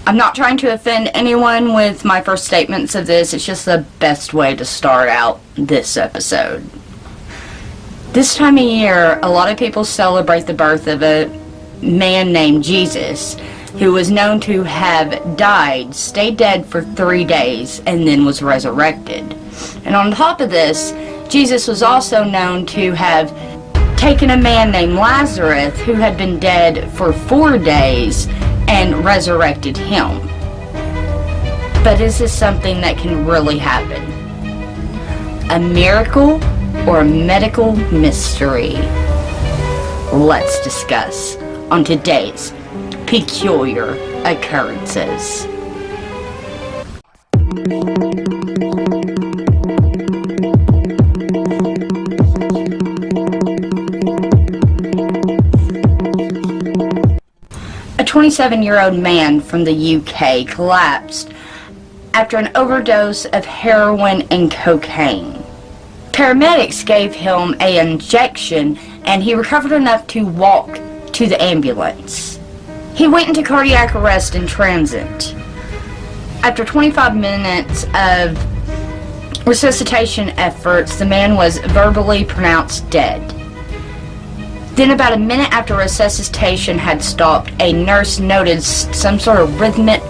I'm not trying to offend anyone with my first statements of this. It's just the best way to start out this episode. This time of year, a lot of people celebrate the birth of a man named Jesus, who was known to have died, stayed dead for 3 days, and then was resurrected. And on top of this, Jesus was also known to have taken a man named Lazarus, who had been dead for 4 days, and resurrected him. But is this something that can really happen? A miracle or a medical mystery? Let's discuss on today's Peculiar Occurrences. A 27-year-old man from the UK collapsed after an overdose of heroin and cocaine. Paramedics gave him an injection and he recovered enough to walk to the ambulance. He went into cardiac arrest in transit. After 25 minutes of resuscitation efforts, the man was verbally pronounced dead. Then about a minute after resuscitation had stopped, a nurse noted some sort of rhythmic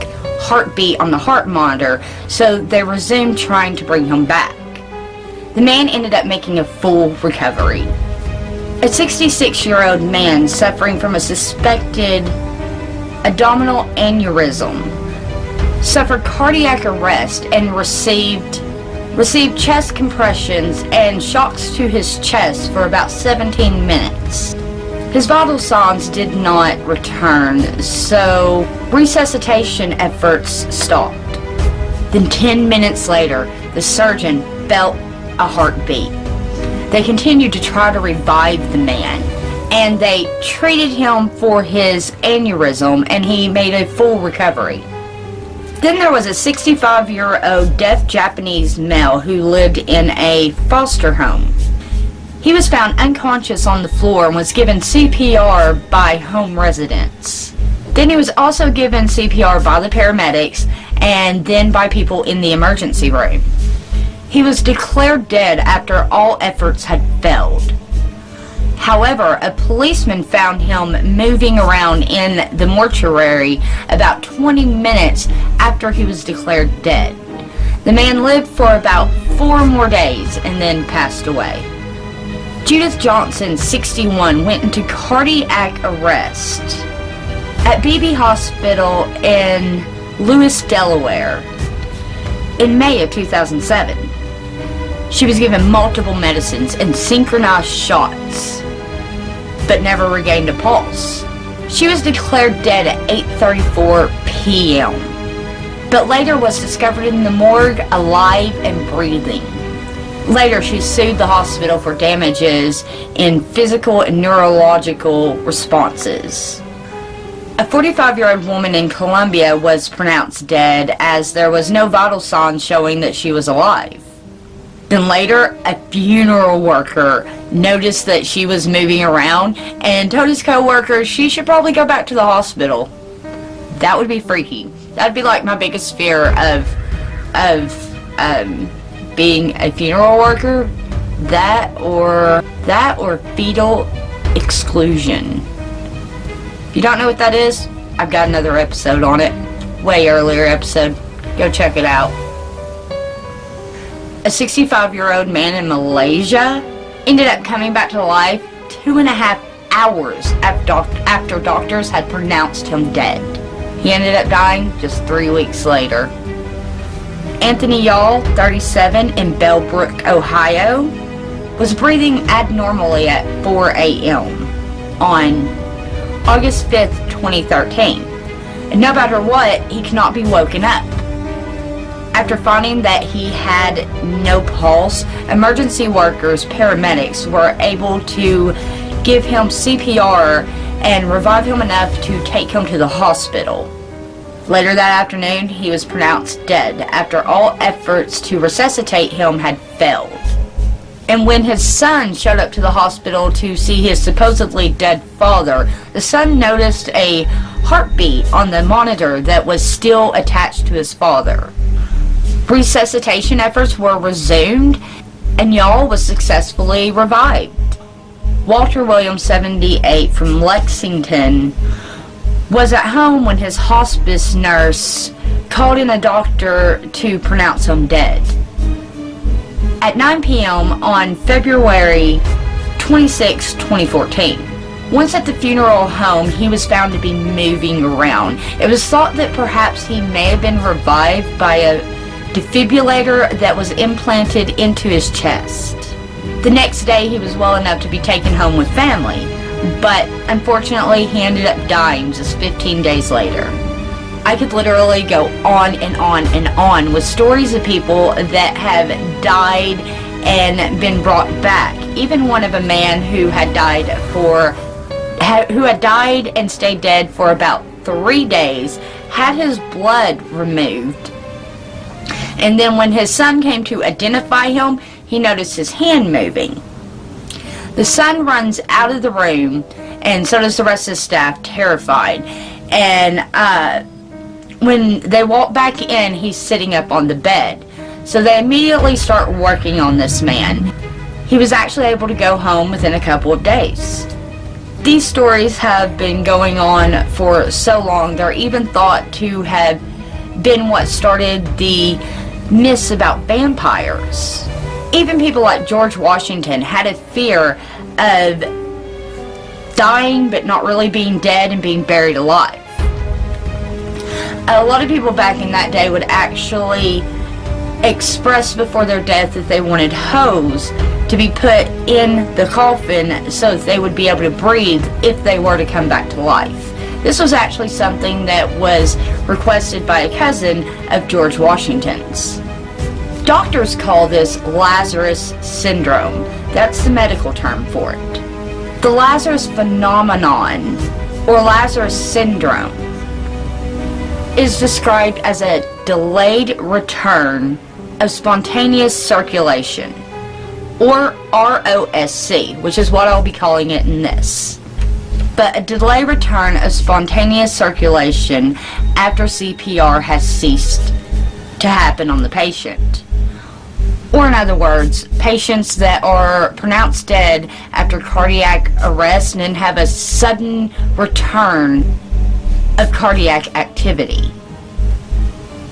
heartbeat on the heart monitor, so they resumed trying to bring him back. The man ended up making a full recovery. A 66-year-old man suffering from a suspected abdominal aneurysm suffered cardiac arrest and received chest compressions and shocks to his chest for about 17 minutes. His vital signs did not return, so resuscitation efforts stopped. Then 10 minutes later, the surgeon felt a heartbeat. They continued to try to revive the man, and they treated him for his aneurysm, and he made a full recovery. Then there was a 65-year-old deaf Japanese male who lived in a foster home. He was found unconscious on the floor and was given CPR by home residents. Then he was also given CPR by the paramedics and then by people in the emergency room. He was declared dead after all efforts had failed. However, a policeman found him moving around in the mortuary about 20 minutes after he was declared dead. The man lived for about 4 more days and then passed away. Judith Johnson, 61, went into cardiac arrest at Beebe Hospital in Lewis, Delaware in May of 2007. She was given multiple medicines and synchronized shots, but never regained a pulse. She was declared dead at 8:34 p.m., but later was discovered in the morgue alive and breathing. Later, she sued the hospital for damages in physical and neurological responses. A 45-year-old woman in Colombia was pronounced dead as there was no vital signs showing that she was alive. Then later, a funeral worker noticed that she was moving around and told his co-worker she should probably go back to the hospital. That would be freaky. That'd be like my biggest fear of being a funeral worker. That or fetal exclusion. If you don't know what that is, I've got another episode on it. Way earlier episode. Go check it out. A 65-year-old man in Malaysia ended up coming back to life 2.5 hours after doctors had pronounced him dead. He ended up dying just 3 weeks later. Anthony Yall, 37, in Bellbrook, Ohio, was breathing abnormally at 4 a.m. on August 5th, 2013. And no matter what, he cannot be woken up. After finding that he had no pulse, emergency workers, paramedics, were able to give him CPR and revive him enough to take him to the hospital. Later that afternoon, he was pronounced dead after all efforts to resuscitate him had failed. And when his son showed up to the hospital to see his supposedly dead father, the son noticed a heartbeat on the monitor that was still attached to his father. Resuscitation efforts were resumed, and Yall was successfully revived. Walter Williams, 78, from Lexington, was at home when his hospice nurse called in a doctor to pronounce him dead. At 9 p.m. on February 26, 2014. Once at the funeral home, he was found to be moving around. It was thought that perhaps he may have been revived by a defibrillator that was implanted into his chest. The next day, he was well enough to be taken home with family, but unfortunately, he ended up dying just 15 days later. I could literally go on and on and on with stories of people that have died and been brought back. Even one of a man who had died and stayed dead for about 3 days, had his blood removed. And then when his son came to identify him, he noticed his hand moving. The son runs out of the room, and so does the rest of the staff, terrified. And when they walk back in, he's sitting up on the bed. So they immediately start working on this man. He was actually able to go home within a couple of days. These stories have been going on for so long, they're even thought to have been what started the myths about vampires. Even people like George Washington had a fear of dying but not really being dead and being buried alive. A lot of people back in that day would actually express before their death that they wanted hose to be put in the coffin so that they would be able to breathe if they were to come back to life. This was actually something that was requested by a cousin of George Washington's. Doctors call this Lazarus syndrome. That's the medical term for it. The Lazarus phenomenon, or Lazarus syndrome, is described as a delayed return of spontaneous circulation, or ROSC, which is what I'll be calling it in this. But a delayed return of spontaneous circulation after CPR has ceased to happen on the patient. Or in other words, patients that are pronounced dead after cardiac arrest and then have a sudden return of cardiac activity.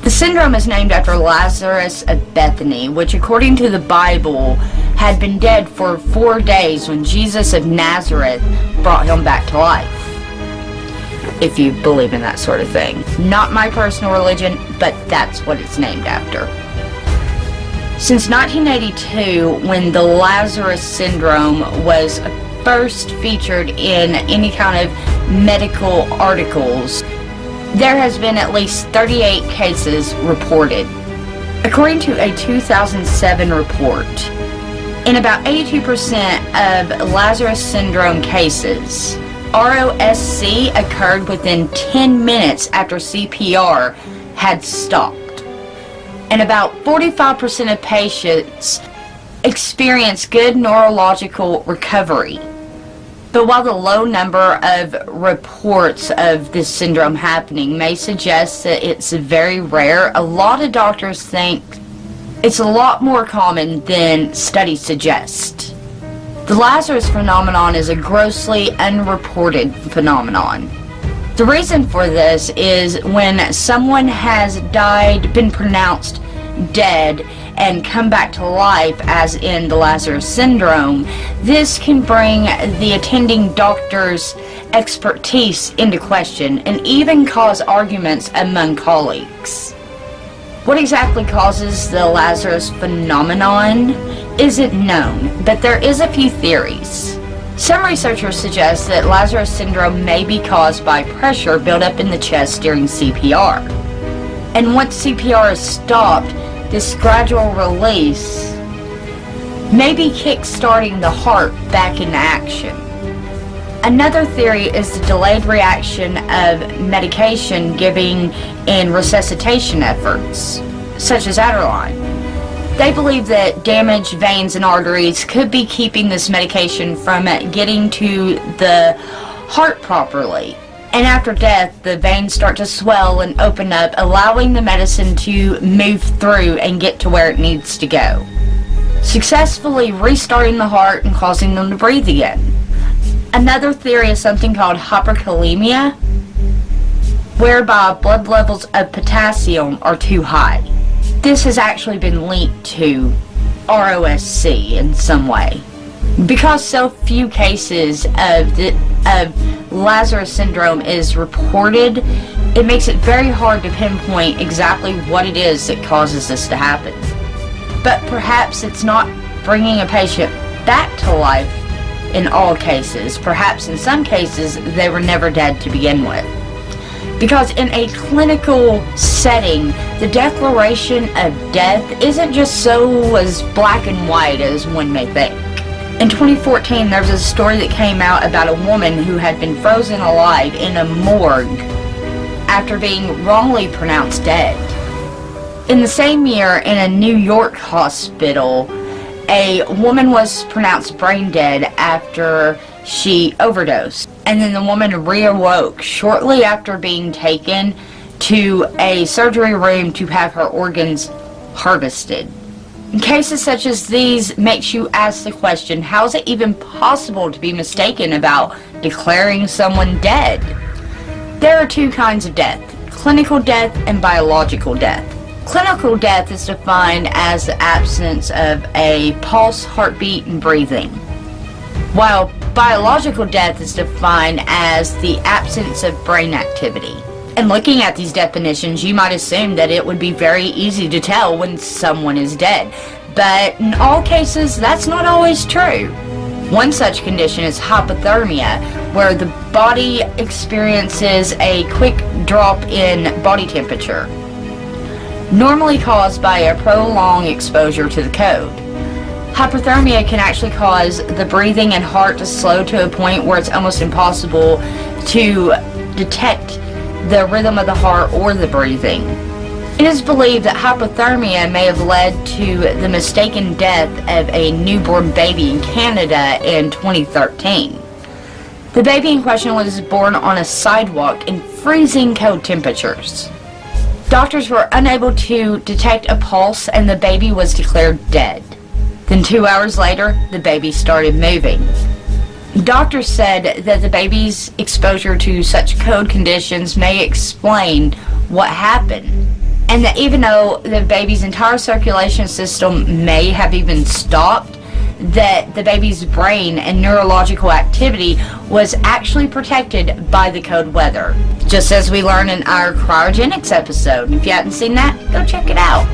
The syndrome is named after Lazarus of Bethany, which according to the Bible had been dead for 4 days when Jesus of Nazareth brought him back to life. If you believe in that sort of thing. Not my personal religion, but that's what it's named after. Since 1982, when the Lazarus syndrome was first featured in any kind of medical articles, there has been at least 38 cases reported. According to a 2007 report, in about 82% of Lazarus syndrome cases, ROSC occurred within 10 minutes after CPR had stopped. And about 45% of patients experience good neurological recovery. But while the low number of reports of this syndrome happening may suggest that it's very rare, a lot of doctors think it's a lot more common than studies suggest. The Lazarus phenomenon is a grossly unreported phenomenon. The reason for this is when someone has died, been pronounced dead, and come back to life, as in the Lazarus syndrome, this can bring the attending doctor's expertise into question and even cause arguments among colleagues. What exactly causes the Lazarus phenomenon isn't known, but there is a few theories. Some researchers suggest that Lazarus syndrome may be caused by pressure built up in the chest during CPR. And once CPR is stopped, this gradual release may be kick-starting the heart back into action. Another theory is the delayed reaction of medication giving in resuscitation efforts, such as Adderall. They believe that damaged veins and arteries could be keeping this medication from getting to the heart properly. And after death, the veins start to swell and open up, allowing the medicine to move through and get to where it needs to go, successfully restarting the heart and causing them to breathe again. Another theory is something called hyperkalemia, whereby blood levels of potassium are too high. This has actually been linked to ROSC in some way. Because so few cases of Lazarus syndrome is reported, it makes it very hard to pinpoint exactly what it is that causes this to happen. But perhaps it's not bringing a patient back to life in all cases. Perhaps in some cases they were never dead to begin with. Because in a clinical setting, the declaration of death isn't just so as black and white as one may think. In 2014, there was a story that came out about a woman who had been frozen alive in a morgue after being wrongly pronounced dead. In the same year, in a New York hospital, a woman was pronounced brain dead after she overdosed. And then the woman reawoke shortly after being taken to a surgery room to have her organs harvested. Cases such as these makes you ask the question, how is it even possible to be mistaken about declaring someone dead? There are two kinds of death, clinical death and biological death. Clinical death is defined as the absence of a pulse, heartbeat, and breathing, while biological death is defined as the absence of brain activity. And looking at these definitions, you might assume that it would be very easy to tell when someone is dead. But in all cases, that's not always true. One such condition is hypothermia, where the body experiences a quick drop in body temperature, normally caused by a prolonged exposure to the code. Hypothermia can actually cause the breathing and heart to slow to a point where it's almost impossible to detect the rhythm of the heart or the breathing. It is believed that hypothermia may have led to the mistaken death of a newborn baby in Canada in 2013. The baby in question was born on a sidewalk in freezing cold temperatures. Doctors were unable to detect a pulse and the baby was declared dead. Then 2 hours later, the baby started moving. Doctors said that the baby's exposure to such cold conditions may explain what happened, and that even though the baby's entire circulation system may have even stopped, that the baby's brain and neurological activity was actually protected by the cold weather, just as we learned in our cryogenics episode. If you haven't seen that, go check it out.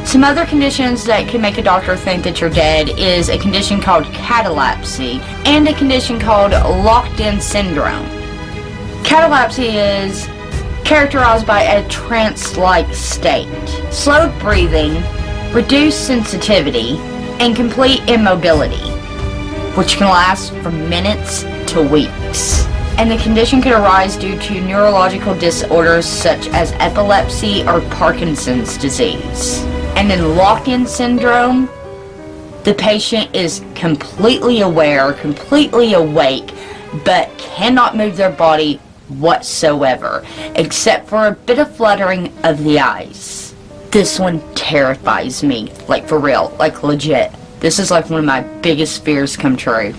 Some other conditions that can make a doctor think that you're dead is a condition called catalepsy and a condition called locked-in syndrome. Catalepsy is characterized by a trance-like state, slowed breathing, reduced sensitivity, and complete immobility, which can last from minutes to weeks. And the condition could arise due to neurological disorders such as epilepsy or Parkinson's disease. And in locked-in syndrome, the patient is completely aware, completely awake, but cannot move their body whatsoever, except for a bit of fluttering of the eyes. This one terrifies me, like for real, like legit. This is like one of my biggest fears come true.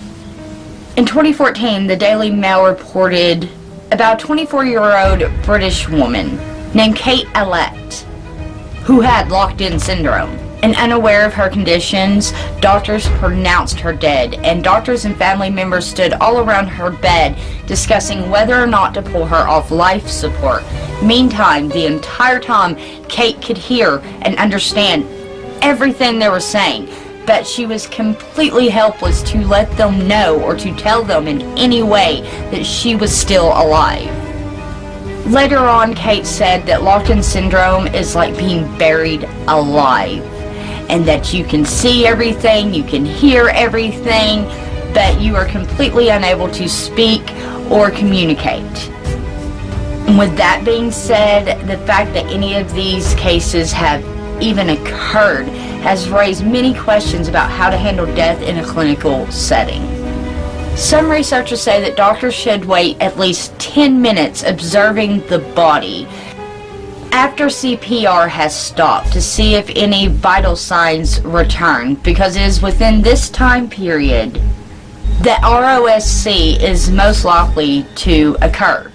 In 2014, the Daily Mail reported about a 24-year-old British woman named Kate Elect, who had locked-in syndrome. And unaware of her conditions, doctors pronounced her dead, and doctors and family members stood all around her bed discussing whether or not to pull her off life support. Meantime, the entire time, Kate could hear and understand everything they were saying, but she was completely helpless to let them know or to tell them in any way that she was still alive. Later on, Kate said that locked-in syndrome is like being buried alive, and that you can see everything, you can hear everything, but you are completely unable to speak or communicate. And with that being said, the fact that any of these cases have even occurred has raised many questions about how to handle death in a clinical setting. Some researchers say that doctors should wait at least 10 minutes observing the body after CPR has stopped to see if any vital signs return, because it is within this time period that ROSC is most likely to occur.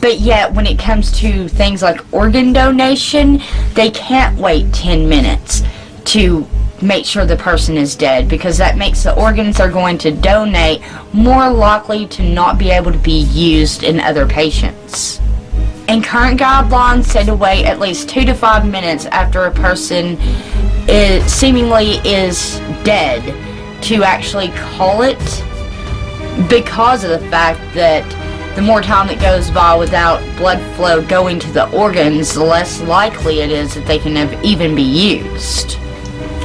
But yet, when it comes to things like organ donation, they can't wait 10 minutes to make sure the person is dead, because that makes the organs they're going to donate more likely to not be able to be used in other patients. And current guidelines say to wait at least 2 to 5 minutes after a person seemingly is dead to actually call it, because of the fact that the more time that goes by without blood flow going to the organs, the less likely it is that they can even be used.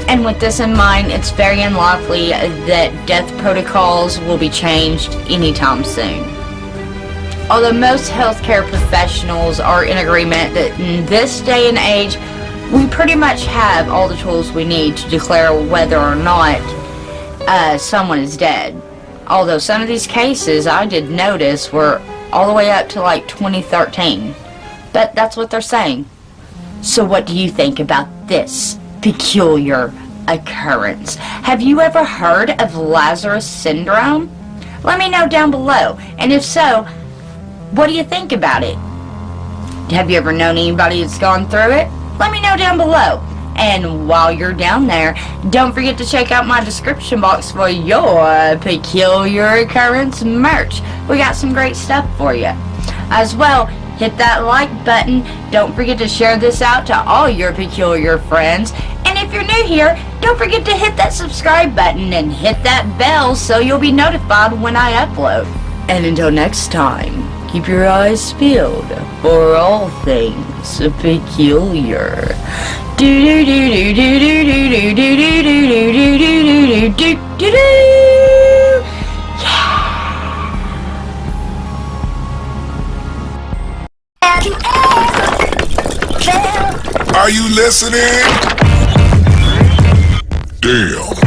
And with this in mind, it's very unlikely that death protocols will be changed anytime soon. Although most healthcare professionals are in agreement that in this day and age, we pretty much have all the tools we need to declare whether or not someone is dead. Although some of these cases I did notice were all the way up to like 2013. That's what they're saying. So what do you think about this peculiar occurrence? Have you ever heard of Lazarus syndrome? Let me know down below. And if so, what do you think about it? Have you ever known anybody that's gone through it? Let me know down below. And while you're down there, don't forget to check out my description box for your peculiar occurrence merch. We got some great stuff for you. As well, hit that like button. Don't forget to share this out to all your peculiar friends. And if you're new here, don't forget to hit that subscribe button and hit that bell so you'll be notified when I upload. And until next time, keep your eyes peeled for all things peculiar. Are you listening? Damn.